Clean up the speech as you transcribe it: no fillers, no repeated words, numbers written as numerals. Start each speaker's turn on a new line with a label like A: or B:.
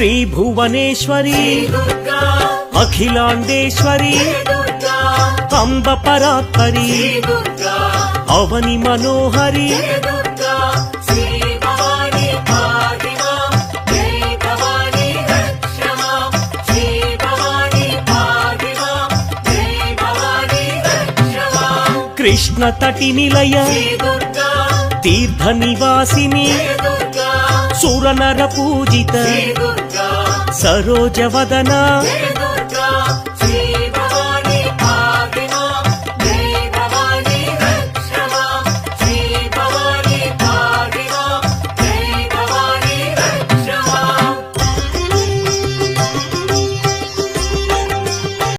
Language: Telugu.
A: శ్రీ భువనేశ్వరి అఖిలాండేశ్వరి అంబ పరాత్పరి అవని మనోహరి కృష్ణ తటి నిలయ తీర్థ నివాసిని సురనర పూజిత సరోజవదన